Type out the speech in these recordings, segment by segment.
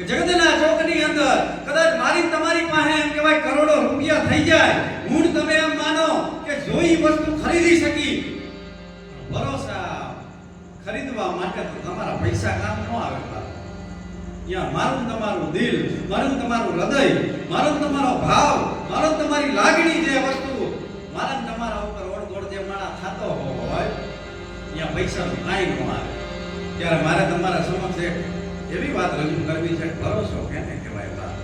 જગતના ચોકની અંદર કદાચ મારી તમારી પાસે એમ કહેવાય કરોડો રૂપિયા થઈ જાય, હું તમે એમ માનો કે જોઈ વસ્તુ ખરીદી શકી, ભરોસા ખરીદવા માટે તો તમારા પૈસા કામ ન આવે. ત્યાં મારું તમારું દિલ, મારું તમારું હૃદય, મારો તમારો ભાવ, મારો તમારી લાગણી, જે વસ્તુ મારા તમારા ઉપર ઓળગોળ જે માણા થતો હોય, ત્યાં પૈસાનું કાંઈ ન આવે. ત્યારે મારે તમારા સમક્ષ એવી વાત રજૂ કરવી છે, ભરોસો કેને કહેવાય વાત.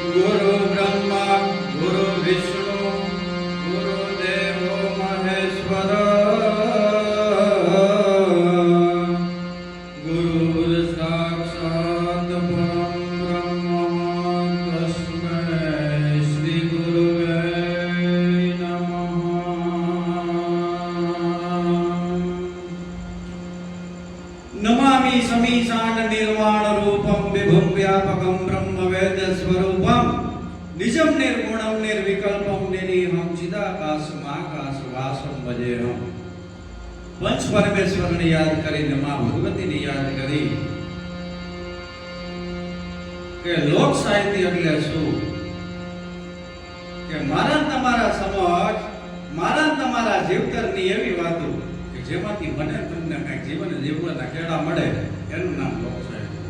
ગુરુ બ્રહ્મા ગુરુ વિષ્ણુ ગુરુ દેવો મહેશ્વર ગુરુ સાક્ષાત પરમ બ્રહ્મ તસ્મૈ શ્રી ગુરુવે નમઃ. નમામિ સમીશાન નિર્વાણ રૂપમ વિભુમ વ્યાપકમ બ્રહ્મ વેદ સ્વરૂપમ નિજમ નિર્ગુણમ નિર્વિકલ્પમ નિરીહમ ચિદાકાશમાકાશ વાસમ ભજેહમ. પંચ પરમેશ્વરને યાદ કરીને, મા ભગવતીને યાદ કરી કે લોક સાહિત્ય એટલે શું, કે મારા તમારા સમક્ષ મારા તમારા જીવતરની એવી વાતો કે જેમાંથી મને તમને કંઈક જીવન જીવવાના કેળા મળે, એનું નામ લોક સાહિત્ય.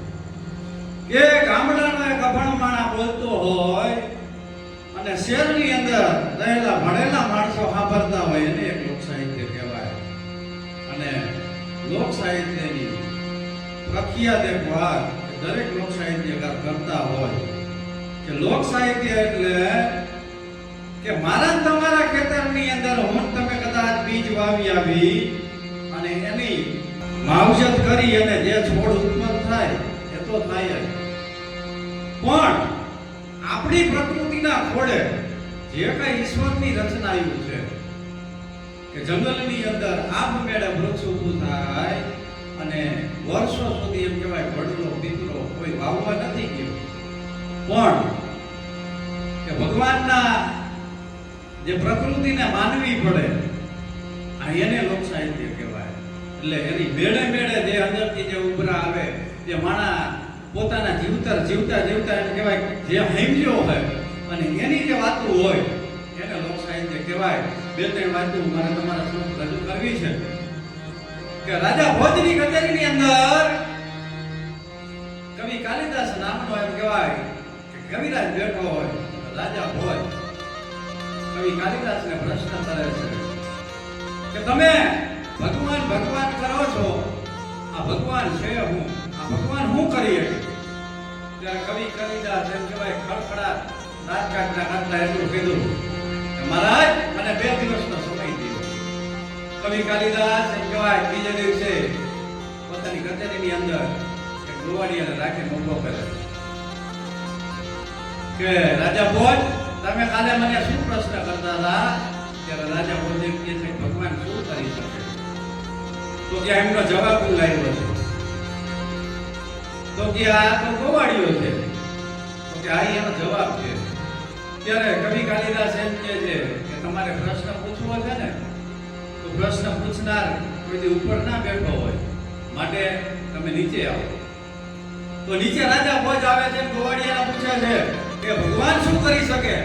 કે ગામડાનો એક અભણ માણસ બોલતો હોય અને શહેરની અંદર રહેલા ભણેલા માણસો સાંભળતા હોય, એને એક લોક સાહિત્ય કહેવાય. અને લોક સાહિત્યની પ્રખ્યાત એક વાત દરેક લોક સાહિત્યકાર કરતા હોય કે લોક સાહિત્ય એટલે કે મારા તમારા ખેતરની અંદર હું તમે કદાચ બીજ વાવી આવી અને એની માવજત કરી અને જે છોડ ઉત્પન્ન થાય એ તો થાય જ, પણ આપણી પ્રકૃતિના ખોળે જે કઈ ઈશ્વરની રચના આવ્યું છે કે જંગલની અંદર આપમેળે વૃક્ષ ઊભું થાય અને વર્ષો સુધી એમ કહેવાય વડલો પિતરો કોઈ વાવવા નથી ગયો, પણ કે ભગવાનના જે પ્રકૃતિને માનવી પડે આ એને લોક સાહિત્ય કહેવાય. એટલે એની મેળે મેળે જે અંદરથી જે ઉભરા આવે, જે માણા પોતાના જીવતા એમ કહેવાય જે હૈમ્યો હોય અને એની જે વાતો હોય એને લોક સાહિત્ય કહેવાય. બે ત્રણ વાતો મારે તમારા સમક્ષ રજૂ કરવી છે કે રાજા ભોજની કચેરીની અંદર કવિ કાલિદાસ નામનો એમ કહેવાય કે કવિરાજ બેઠો હોય. રાજા ભોજ કવિ કાલિદાસને પ્રશ્ન કરે છે કે તમે ભગવાન ભગવાન કરો છો, આ ભગવાન છે હું, આ ભગવાન હું કરી શકે? ત્યારે કવિ કાલિદાસ એમ કહેવાય ખડખડાટ રાજકાટના કાટલા એટલું કીધું કે મહારાજ મને 2 દિવસનો સમય દીધો. કવિ કાલિદાસ એમ કહેવાય બીજે દિવસે પોતાની કચેરીની અંદર એક ગોવાળિયાને રાખીને ઊભો કરે કે રાજા ભોજ તમે કાલે મને શું પ્રશ્ન કરતા હતા? ત્યારે રાજા ભોજ એમ કહે છે ભગવાન શું કરી શકે? તો કે એમનો જવાબ હું લાવ્યો છું. તો કે આ તો ગોવાળિયો છે. તો કે આ એનો જવાબ છે. ત્યારે કવિ કાલિદાસ એમ કહે છે કે તમારે પ્રશ્ન પૂછવો છે ને તો પ્રશ્ન પૂછનાર કોઈ ઉપર ના બેઠો હોય, માટે તમે નીચે આવો. તો નીચે રાજા ભોજ આવે છે, ગોવાળિયાને પૂછે છે કે ભગવાન શું કરી શકે?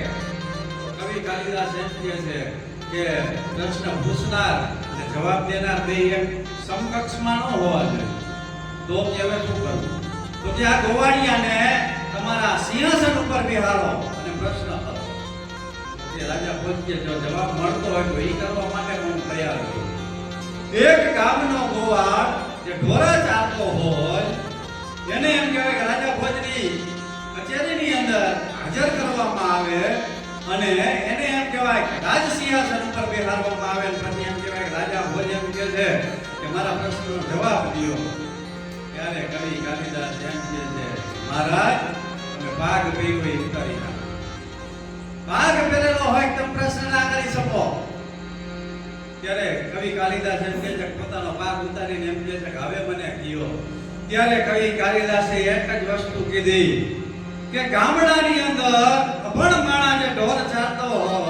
કવિ કાલિદાસ એમ કહે છે કે પ્રશ્ન પૂછનાર અને જવાબ દેનાર બે એક સમકક્ષમાં ન હોવા જોઈએ. તો હવે શું કરવું? તો કે આ ગોવાળિયાને તમારા સિંહાસન ઉપર બેહાડો અને પ્રશ્ન કરો. કે રાજા ભોજ કે જો જવાબ મળતો હોય તો એ કરવા માટે હું તૈયાર છું. એક ગામનો ગોવાળ જે ઢોરા ચારતો હોય એને એમ કહેવાય કે રાજા ભોજની કચેરીની અંદર હાજર કરવામાં આવે અને એને એમ કહેવાય કે રાજ સિંહાસન ઉપર બેહાડવામાં આવે. પછી એમ કહેવાય કે રાજા ભોજ એમ કહે છે કે મારા પ્રશ્નનો જવાબ દો. ત્યારે કવિ કાલિદાસ એમ કહે છે મહારાજ તમે ભાગ ગઈ હોય ઉતારી નાખો. ભાગ પહેરેલો હોય તમે પ્રશ્ન ના કરી શકો. ત્યારે કવિ કાલિદાસ એમ કહે છે પોતાનો ભાગ ઉતારીને એમ કહે છે કે હવે મને કયો. ત્યારે કવિ કાલિદાસે એક જ વસ્તુ કીધી કે ગામડાની અંદર અભણ માણસ જે ઢોર ચારતો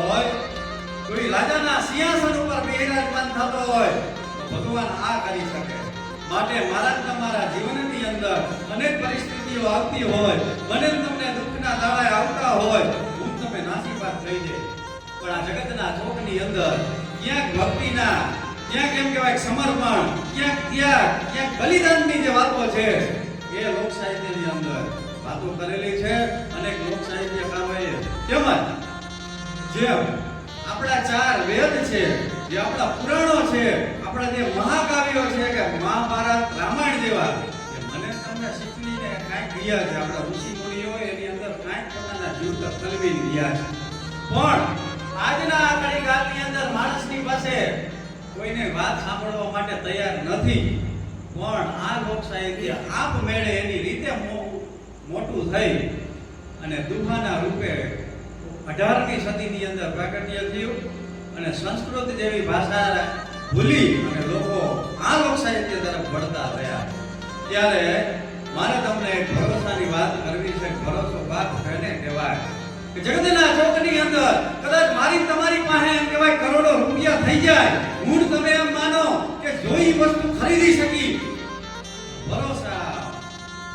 હોય, કોઈ રાજાના સિંહાસન ઉપર બિરાજમાન થતો હોય તો ભગવાન આ કરી શકે. માટે મારા તમારા જીવનની અંદર અનેક પરિસ્થિતિઓ મુશ્કેલીઓ આવતી હોય, મને તમને દુઃખના દાડા આવતા હોય, હું તમે નાસીપાત થઈ જાય. પણ આ જગતના ચોકની અંદર ક્યાંક ભક્તિના, ક્યાંક એમ કહેવાય સમર્પણ, ક્યાંક ત્યાગ, ક્યાંક બલિદાનની જે વાતો છે એ લોક સાહિત્યની અંદર વાતો કરેલી છે. અનેક લોક સાહિત્યકારોએ તેમજ જે આપણા ચાર વેદ છે, જે આપણા પુરાણો છે, આપણા જે મહાકાવ્યો છે કે મહાભારત, રામાયણ જેવા, એ મને તમને શીખવીને કાંઈક રહ્યા છે. આપણા ઋષિ મુનિઓ એની અંદર કાંઈક પોતાના જીવ તલવી રહ્યા છે. પણ આજના આ કળીકાળની અંદર માણસની પાસે કોઈને વાત સાંભળવા માટે તૈયાર નથી. પણ આ લોક સાહિત્ય આપમેળે એની રીતે મોટું થઈ અને દુહાના રૂપે 18મી સદીની અંદર પ્રાગટ્ય થયું અને સંસ્કૃત જેવી ભાષા ભૂલી અને લોકો આ લોક સાહિત્ય તરફ વળતા રહ્યા. ત્યારે મારે તમને એક ભરોસાની વાત કરવી છે. ભરોસો વાત એને કહેવાય કે જગતના ચોકની અંદર કદાચ મારી તમારી પાસે એમ કહેવાય કરોડો રૂપિયા થઈ જાય, હું તમે એમ માનો કે જોઈ વસ્તુ ખરીદી શકી. ભરોસા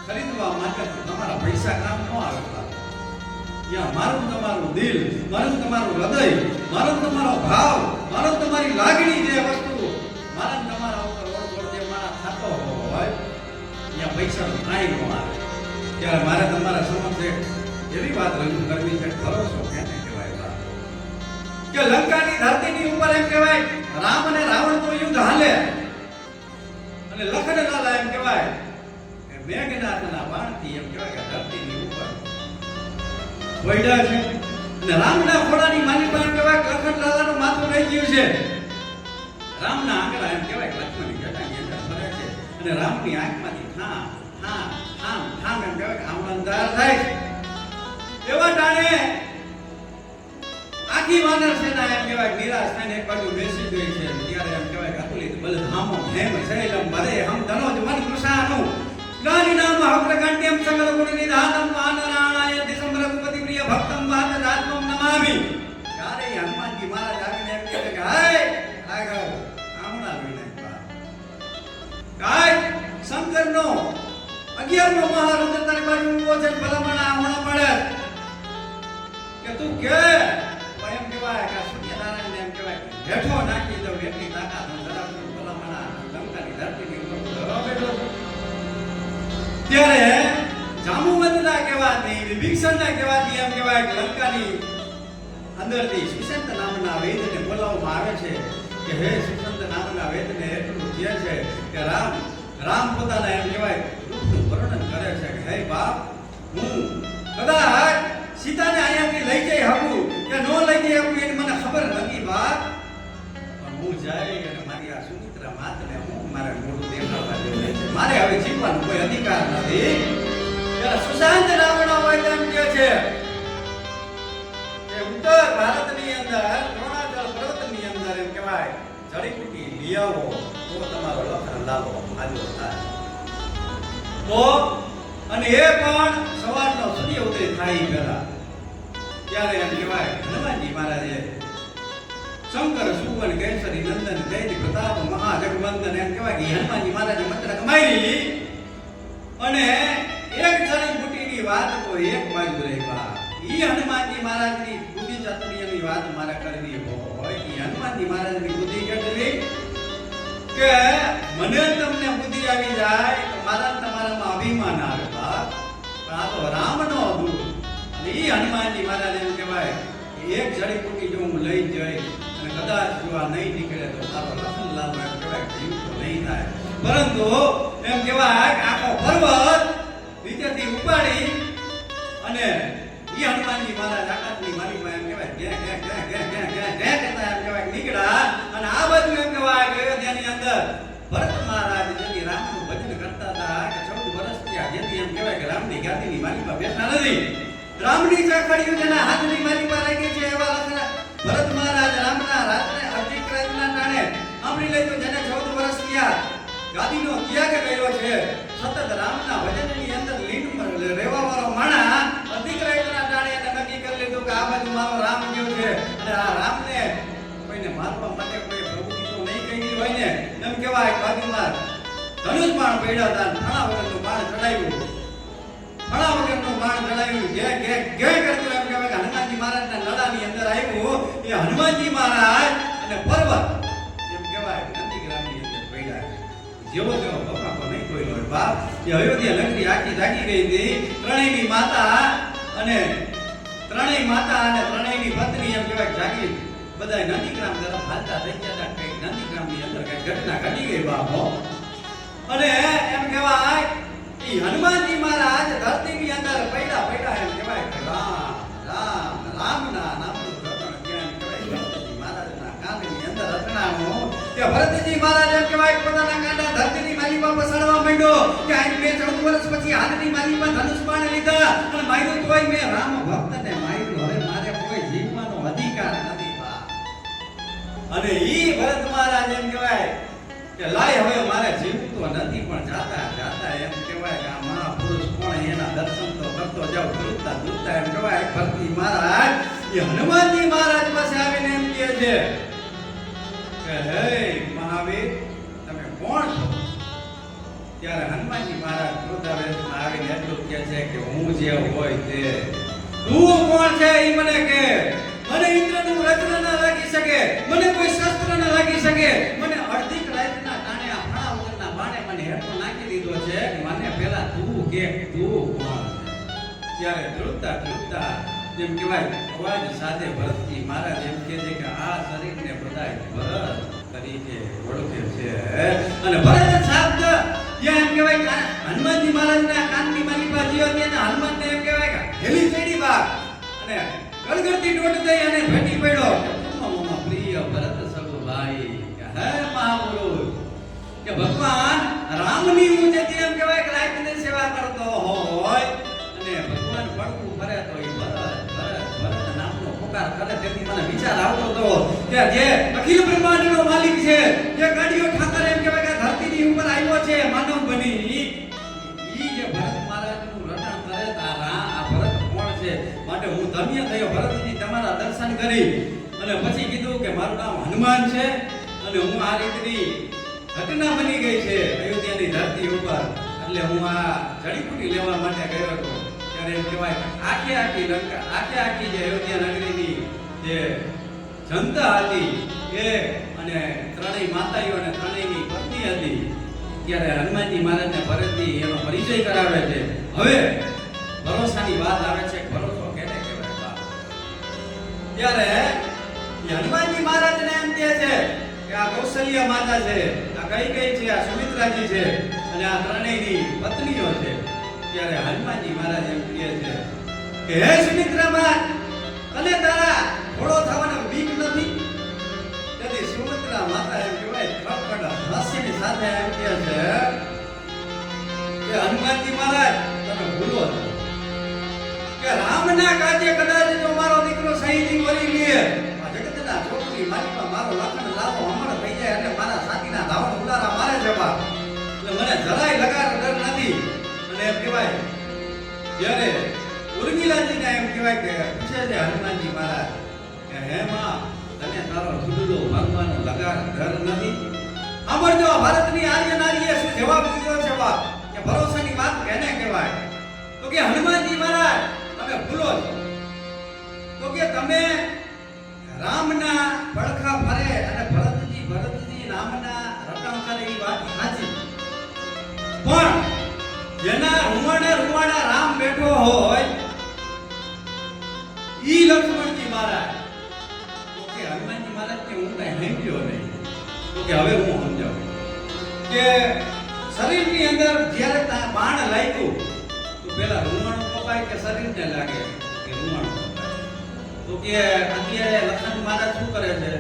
ખરીદવા માટે તમારા પૈસા કામ ન આવે. ત્યાં મારું તમારું દિલ, મારું તમારું હૃદય, મારો તમારો ભાવ, મારો તમારી લાગણી, જે વસ્તુ મારા તમારા ઉપર ઓળખોળ જે મારા થતો હોય ત્યાં પૈસાનો કાંઈ ન આવે. ત્યારે મારે તમારા સમક્ષ એવી વાત રજૂ કરવી છે. ભરોસો કેને કહેવાય? કે લંકાની ધરતીની ઉપર એમ કહેવાય રામ અને રાવણનું યુદ્ધ હાલે અને લખનલાલા એમ કહેવાય કે મેઘનાથના બાણથી એમ કહેવાય કે ધરતીની ઉપર વૈડા છે અને રામના ખોડાની માની પાસે કહેવાય કે લખનલાલાનું માથું રહી ગયું છે. રામના આંગળા એમ કહેવાય કે લક્ષ્મણની જટા ફરે છે અને રામની આંખમાંથી ઠામ ઠામ ઠામ ઠામ એમ કહેવાય કે આમળાંધાર થાય છે. એવા ટાણે આખી વાનર સેના એમ કહેવાય નિરાશ થઈને એક બાજુ બેસી ગઈ છે. ત્યારે એમ કહેવાય કે અતુલિત બલધામો હેમ શૈલમ ભરે હમ ધનોજ વન કૃષાનું ગાની નામ હક્રકાંડ્યમ સકલ ગુણ નિધાનમ માનરાણાય દિસમ રઘુપતિ પ્રિય ભક્તમ વાત રાત્મમ નમામિ. ત્યારે હનુમાનજી મહારાજ આવીને એમ કહે કે હાય આગળ આમણા લઈને કાય શંકરનો 11મો મહારુદ્ર તારી બાજુ ઉભો છે. ભલામણ આમણા મળે કે તું કે એમ કહેવાય કે સૂર્યનારાયણ એમ કહેવાય હેઠો નાખી દઉં એટલી તાકાત ધરાવતો ભલામણા લંકાની ધરતીની ઉપર ધરવા બેઠો. ત્યારે જાંબુવંતના કહેવાથી, વિભીષણના કહેવાથી એમ કહેવાય કે લંકાની અંદરથી સુશંત નામના વેદને બોલાવવામાં આવે છે કે હે સુશંત નામના વેદને એટલું કહે છે કે રામ પોતાના એમ કહેવાય રૂપનું વર્ણન કરે છે કે હે બાપ, હું કદાચ સીતાને અહીંયાથી લઈ જઈ શકું કે ન લઈ જઈ શકું એની મને ખબર નથી બાપ, પણ હું જઈ અને મારી આ સુમિત્રા માતને હું મારે મોઢું દેખાડવા જેવું છે. મારે હવે જીવવાનો કોઈ અધિકાર નથી. ત્યારે સુશાંત રાવણ હોય તેમ કહે છે કે ઉત્તર ભારતની અંદર દ્રોણાચલ પર્વતની અંદર એમ કહેવાય જડીબુટી લઈ આવો તો તમારો લખનલાલો હાજર થાય. તો અને એ પણ સવારનો સૂર્ય ઉદય થાય પહેલા. ત્યારે એમ કહેવાય હનુમાનજી મહારાજે શંકર સુવન કેસરી નંદન જયતિ પ્રતાપ મહાજગવંદન એમ કહેવાય કે હનુમાનજી મહારાજે મંત્ર કમાઈ અને એક જડીબુટીની વાત તો એક બાજુ રહી બા. ઈ હનુમાનજી મહારાજની બુદ્ધિ ચાતુર્યની વાત મારે કરવી હોય કે હનુમાનજી મહારાજની બુદ્ધિ કેટલી કે મને તમને બુદ્ધિ આવી જાય તો મારા તમારામાં અભિમાન આવે બા. પણ આ તો રામનો દૂત અને ઈ હનુમાનજી મહારાજ એમ કહેવાય એક જડીબુટી જો હું લઈ જઈ અને કદાચ જો આ નહીં નીકળે તો મારો લખનલાલ એમ કહેવાય જીવ તો નહીં થાય. પરંતુ એમ કહેવાય આખો પર્વત નીચેથી ઉપાડી અને ઈ હનુમાનજી મહારાજ આકાશની માલિકમાં એમ કહેવાય કે કરતા એમ કહેવાય નીકળ્યા અને આ બાજુ એમ કહેવાય કે અયોધ્યાની અંદર ભરત મહારાજ જેથી રામનું ભજન કરતા હતા કે 14 વર્ષ થયા, જેથી એમ કહેવાય કે રામની ગાદીની માલિકમાં બેઠા નથી. રામની ચાકડીઓ જેના હાથની માલિકમાં લાગી છે એવા ભરત મહારાજ રામના રાત્રે અધિક્રાંતના ટાણે સાંભળી લેજો જેને 14 વર્ષ થયા ગાદીનો ત્યાગ કર્યો છે, સતત રામના ભજનની અંદર લીન રહેવા વાળો માણા અધિક્રાંતના ટાણે એને નક્કી કરી લીધું કે આ બાજુ મારો રામ ગયો છે અને આ રામને કોઈને મારવા માટે કોઈ પ્રવૃત્તિ તો નહીં કરી હોય ને એમ કહેવાય બાજુમાં ધનુષ બાણ પડ્યા હતા, ઘણા વખતનું બાણ ચડાવ્યું. બાણ ચડાવ્યું જે કે કરતું એમ કહેવાય કે હનુમાનજી મહારાજના નડાની અંદર આવ્યું એ હનુમાનજી મહારાજ અને પર્વત એમ કહેવાય નંદીગ્રામની અંદર પડ્યા જેવો તેવો બપાકો નહીં કોઈ નો બાપ એ અયોધ્યા નગરી આખી જાગી ગઈ હતી ત્રણેયની માતા અને ત્રણેયની પત્ની એમ કહેવાય જાગી બધા નંદીગ્રામ તરફ હાલતા થઈ ગયા હતા કઈ નંદીગ્રામની અંદર કઈ ઘટના ઘટી ગઈ બાપો અને એમ કહેવાય એ હનુમાનજી મહારાજ ધરતીની અંદર પડ્યા એમ કહેવાય કે રામના નામનું રટણ કેમ કહેવાય ભરતજી મહારાજના કાનની અંદર રટણાનું કે ભરતજી મહારાજ એમ કહેવાય પોતાના કાંડા ધરતીની માલી પર પસરવા માંડ્યો કે આ મેં 14 વર્ષ પછી હાથની માલી પર ધનુષ બાણ લીધા અને માર્યું તોય મેં રામ ભક્તને માર્યું હવે મારે કોઈ જીવવાનો અધિકાર નથી બા અને ઈ ભરત મહારાજ એમ કહેવાય કે લાય હવે મારે જીવવું તો નથી પણ જાતા એમ કહેવાય કે આ મહાપુરુષ કોણ એના દર્શન તો કરતો જાવ દૂરતા એમ કહેવાય ભરતજી મહારાજ એ હનુમાનજી મહારાજ પાસે આવીને એમ કહે છે કે હે મહાવીર તમે કોણ છો ત્યારે હનુમાનજી મહારાજ ક્રોધાવેશમાં આવીને એટલું કહે છે કે હું જે હોય તે તું કોણ છે એ મને કે મને ઇન્દ્રનું રત્ન ન લાગી શકે મને કોઈ શસ્ત્ર ન લાગી શકે મને અડધી રાતના કાણે આ ફાળા વગરના બાણે મને હેઠો નાખી દીધો છે મને પહેલા તું કે તું કોણ ત્યારે ધ્રુવતા જેમ કહેવાય અવાજ સાથે ભરતજી મહારાજ એમ કહે છે કે આ શરીરને બધાય ભરત તરીકે ઓળખે છે અને ભરત શબ્દ એમ કહેવાય કે હનુમાનજી મહારાજના કાનની માલી પાસે જીવ્યો ત્યાં હનુમાનને એમ કહેવાય કે હેલી ચડી બાગ અને ગળગળતી દોટ દઈ અને ભેટી પડ્યો મમ્મા પ્રિય ભરત સગુભાઈ કે હે મહાપુરુષ કે ભગવાન રામની હું જે એમ કહેવાય કે રાતની સેવા કરતો હોય અને ભગવાન પડકું ફરે તો એ ભરત નામનો પુકાર કરે તેથી મને વિચાર આવતો હતો કે જે અખિલ બ્રહ્માંડનો માલિક છે જે ગાડીઓ ઠાકર એમ કહેવાય કે ધરતીની ઉપર આવ્યો છે માનવ બની ઈ જે ભરત મહારાજનું રટણ કરે આ ભરત કોણ છે માટે હું ધન્ય થયો ભરતજી તમારા દર્શન કરી અને પછી કીધું કે મારું નામ હનુમાન છે અને હું આ રીતની ઘટના બની ગઈ છે અયોધ્યાની ધરતી ઉપર એટલે હું આ જડીબુટી લેવા માટે ગયો હતો ત્યારે એમ કહેવાય આખી લંકા આખી જે અયોધ્યા નગરીની જે જનતા હતી એ અને ત્રણેય માતાઓ અને ત્રણેયની પત્ની હતી ત્યારે હનુમાનજી મહારાજને ભરતજી એનો પરિચય કરાવે છે હવે ભરોસાની વાત આવે છે ભરોસો કેને કહેવાય બાપ ત્યારે હનુમાનજી મહારાજને એમ કહે છે કે આ કૌશલ્ય માતા છે આ કઈ છે આ સુમિત્રાજી છે અને આ ત્રણેયની પત્નીઓ છે ત્યારે હનુમાનજી મહારાજ એમ કહે છે કે હે સુમિત્રામાં તને તારા ઘોડો થવાનો બીક નથી તેથી સુમિત્રા માતા એમ કહેવાય ખડખડ હસીની સાથે એમ કહે છે કે હનુમાનજી મહારાજ તમે ભૂલો છો કે રામના કાજે કદાચ જો મારો દીકરો શહીદી કરી લે આ જગતના છોકરી મારીમાં મારો લખન લાવો અમર થઈ જાય એટલે મારા સાથીના ધાવણ ઉડારા મારે જવા એટલે મને જરાય લગાર ડર નથી અને એમ કહેવાય જ્યારે ઉર્મિલાજીને એમ કહેવાય કે પૂછે છે હનુમાનજી મહારાજ કે હે માં તને તારો જુદો ભગવાન લગાર ડર નથી સાંભળજો ભારતની આર્ય નારીએ શું જવાબ દીધો છે બાપ કે ભરોસાની વાત કેને કહેવાય તો કે હનુમાનજી મહારાજ તમે ભૂલો છો તો કે તમે રામના પડખા ફરે અને ભરતજી રામના રટણ કરે એ વાત સાચી પણ જેના રૂવાણા રામ બેઠો હોય ઈ લક્ષ્મણજી મહારાજ તો કે હનુમાનજી મહારાજ કે હું કઈ સમજ્યો નહીં તો કે હવે હું સમજાવું કે શરીરની અંદર જ્યારે બાણ લાગ્યું તો પેલા રૂવાણું કપાય કે શરીરને લાગે કે રૂવાણું કપાય તો કે અત્યારે લક્ષ્મણ મહારાજ શું કરે છે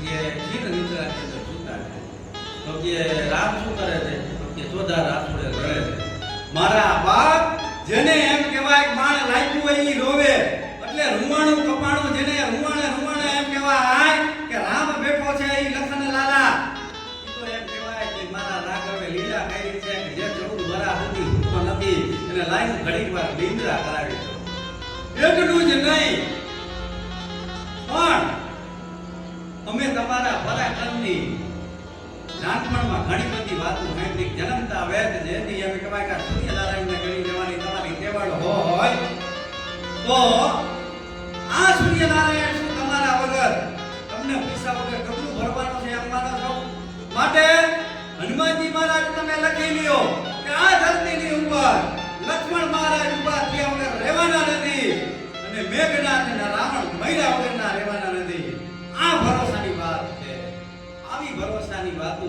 કે ખીર નિદ્રા કે સૂતા છે તો કે રામ શું કરે છે તો કે ચોધા રાસોડે રડે છે મારા બાપ જેને એમ કહેવાય બાણ લાગ્યું હોય ઈ રોવે એટલે રૂવાણું કપાણું જેને રૂવાણે એમ કહેવાય કે રામ બેઠો છે ઈ લખન લાલા ઈ તો એમ કહેવાય કે મારા રાઘવે લીલા કરી છે કે જે 14 વર્ષ સુધી ભૂખો નથી એને લાઈન ઘડીકવાર નિંદ્રા કરાવી દો એટલું જ નહીં પણ અમે તમારા પરાક્રમની નાનપણમાં ઘણી બધી વાતો સાંભળી જન્મતા વેદ જેથી એમ કહેવાય કે સૂર્યનારાયણને ગણી લેવાની તમારી તેવડ હોય તો આ સૂર્યનારાયણ શું તમારા વગર તમને પૈસા વગર કબલું ભરવાનું છે એમ માનો છો? માટે હનુમાનજી મહારાજ તમે લખી લ્યો કે આ ધરતીની ઉપર લક્ષ્મણ મહારાજ ઉભા થયા વગર રહેવાના નથી અને મેઘનાથ અને રાવણ મૈરા વગરના રહેવાના નથી. આ ભરોસાની વાત છે. આવી ભરોસાની વાતો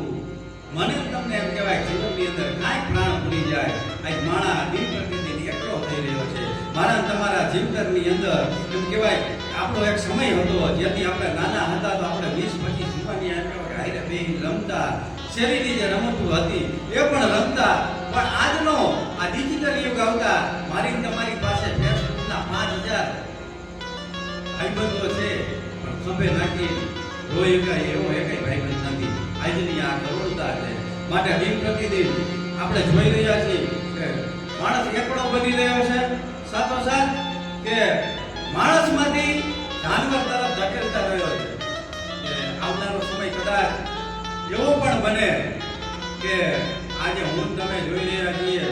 મને તમને એમ કહેવાય જીવનની અંદર કાંઈ પ્રાણ ભૂલી જાય. આજ માણા દિન પ્રતિદિન એકલો થઈ રહ્યો છે. મારા તમારા જીવતરની અંદર એમ કહેવાય આપણો એક સમય હતો જેથી આપણે નાના હતા તો આપણે 20-25 જુવાની હારે બેહીને રમતા. શેરીની જે રમતો હતી એ પણ રમતા. પણ આજનો આ ડિજિટલ યુગ આવતા મારી તમારી પાસે ફેસબુકના 5000 ભાઈબંધો છે પણ ખભે નાખી રોઈ ગઈ એવો એકય ભાઈબંધ નથી. આજની આ કરુણતા છે. માટે દિન પ્રતિદિન આપણે જોઈ રહ્યા છીએ કે માણસ એકલો બની રહ્યો છે, સાથોસાથ કે માણસમાંથી જાનવર તરફ ધકેલતા રહ્યો છે. કે આવનારો સમય કદાચ એવો પણ બને કે આજે હું તમે જોઈ રહ્યા છીએ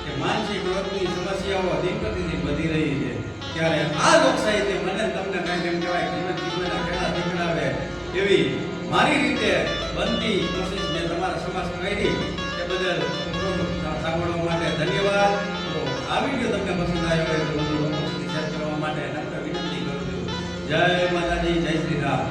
કે માનસિક રોગની સમસ્યાઓ દિન પ્રતિદિન વધી રહી છે. ત્યારે આ લોકશાહી મને તમને કંઈક એમ કહેવાય જીવન જીવવાના ઘણા દેખડાવે એવી મારી રીતે બનતી કોશિશ મેં તમારા સમક્ષ કરી. તે બદલ સાંભળવા માટે ધન્યવાદ. તો આ વિડીયો તમને પસંદ આવ્યો હોય તો બધું લોકો સુધી શેર કરવા માટે નમ્ર વિનંતી કરું છું. જય માતાજી, જય શ્રી રામ.